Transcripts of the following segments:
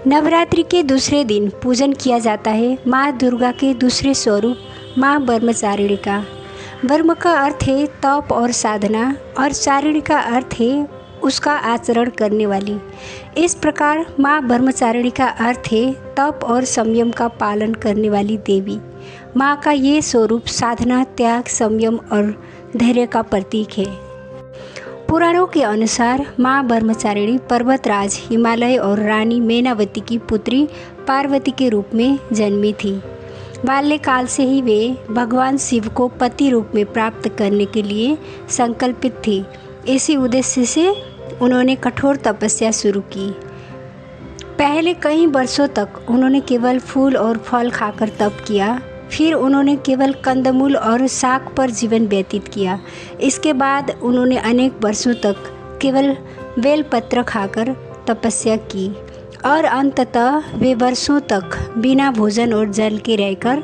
नवरात्रि के दूसरे दिन पूजन किया जाता है माँ दुर्गा के दूसरे स्वरूप माँ ब्रह्मचारिणी का। ब्रह्म का अर्थ है तप और साधना और चारिणी का अर्थ है उसका आचरण करने वाली। इस प्रकार माँ ब्रह्मचारिणी का अर्थ है तप और संयम का पालन करने वाली देवी। माँ का ये स्वरूप साधना, त्याग, संयम और धैर्य का प्रतीक है। पुराणों के अनुसार माँ ब्रह्मचारिणी पर्वतराज हिमालय और रानी मैनावती की पुत्री पार्वती के रूप में जन्मी थी। बाल्यकाल से ही वे भगवान शिव को पति रूप में प्राप्त करने के लिए संकल्पित थी। इसी उद्देश्य से उन्होंने कठोर तपस्या शुरू की। पहले कई वर्षों तक उन्होंने केवल फूल और फल खाकर तप किया। फिर उन्होंने केवल कंदमूल और शाक पर जीवन व्यतीत किया। इसके बाद उन्होंने अनेक वर्षों तक केवल बेलपत्र खाकर तपस्या की और अंततः वे वर्षों तक बिना भोजन और जल के रहकर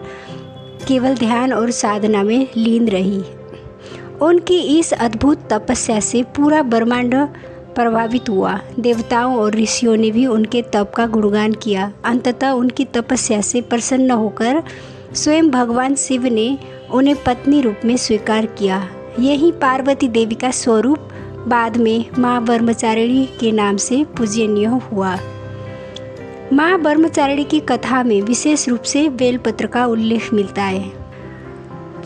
केवल ध्यान और साधना में लीन रही। उनकी इस अद्भुत तपस्या से पूरा ब्रह्मांड प्रभावित हुआ। देवताओं और ऋषियों ने भी उनके तप का गुणगान किया। अंततः उनकी तपस्या से प्रसन्न होकर स्वयं भगवान शिव ने उन्हें पत्नी रूप में स्वीकार किया। यही पार्वती देवी का स्वरूप बाद में माँ ब्रह्मचारिणी के नाम से पूजनीय हुआ। माँ ब्रह्मचारिणी की कथा में विशेष रूप से बेलपत्र का उल्लेख मिलता है।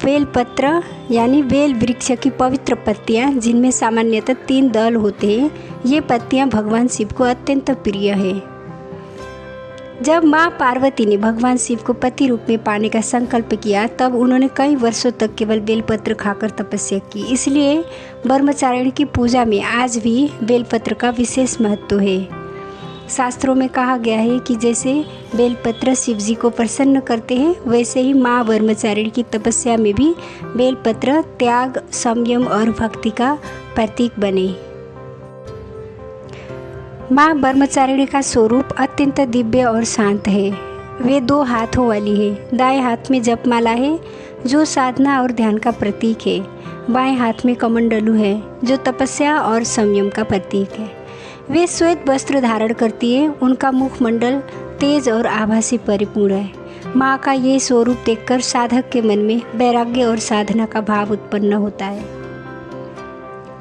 बेलपत्र यानी बेल वृक्ष की पवित्र पत्तियाँ, जिनमें सामान्यतः 3 दल होते हैं, ये पत्तियाँ भगवान शिव को अत्यंत प्रिय है। जब माँ पार्वती ने भगवान शिव को पति रूप में पाने का संकल्प किया, तब उन्होंने कई वर्षों तक केवल बेलपत्र खाकर तपस्या की। इसलिए ब्रह्मचारिणी की पूजा में आज भी बेलपत्र का विशेष महत्व है। शास्त्रों में कहा गया है कि जैसे बेलपत्र शिव जी को प्रसन्न करते हैं, वैसे ही माँ ब्रह्मचारिणी की तपस्या में भी बेलपत्र त्याग, संयम और भक्ति का प्रतीक बने। माँ ब्रह्मचारिणी का स्वरूप अत्यंत दिव्य और शांत है। वे 2 हाथों वाली है। दाएं हाथ में जपमाला है जो साधना और ध्यान का प्रतीक है। बाएं हाथ में कमंडलू है जो तपस्या और संयम का प्रतीक है। वे श्वेत वस्त्र धारण करती है। उनका मुखमंडल तेज और आभा से परिपूर्ण है। माँ का ये स्वरूप देखकर साधक के मन में वैराग्य और साधना का भाव उत्पन्न होता है।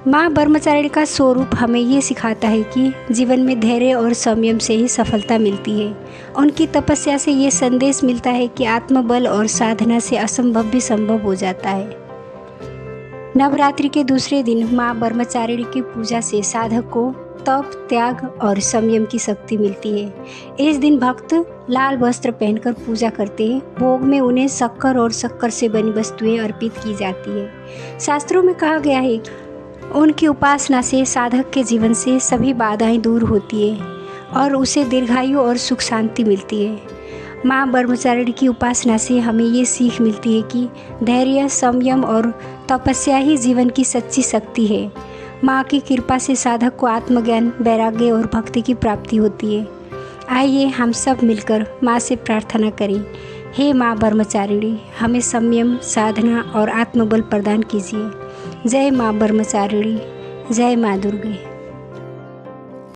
माँ ब्रह्मचारिणी का स्वरूप हमें ये सिखाता है कि जीवन में धैर्य और संयम से ही सफलता मिलती है। उनकी तपस्या से ये संदेश मिलता है कि आत्मबल और साधना से असंभव भी संभव हो जाता है। नवरात्रि के दूसरे दिन माँ ब्रह्मचारिणी की पूजा से साधक को तप, त्याग और संयम की शक्ति मिलती है। इस दिन भक्त लाल वस्त्र पहनकर पूजा करते हैं। भोग में उन्हें शक्कर और शक्कर से बनी वस्तुएं अर्पित की जाती है। शास्त्रों में कहा गया है कि उनकी उपासना से साधक के जीवन से सभी बाधाएं दूर होती है और उसे दीर्घायु और सुख शांति मिलती है। माँ ब्रह्मचारिणी की उपासना से हमें ये सीख मिलती है कि धैर्य, संयम और तपस्या ही जीवन की सच्ची शक्ति है। माँ की कृपा से साधक को आत्मज्ञान, वैराग्य और भक्ति की प्राप्ति होती है। आइए हम सब मिलकर माँ से प्रार्थना करें। हे माँ ब्रह्मचारिणी, हमें संयम, साधना और आत्मबल प्रदान कीजिए। जय माँ ब्रह्मचारिणी, जय माँ दुर्गे।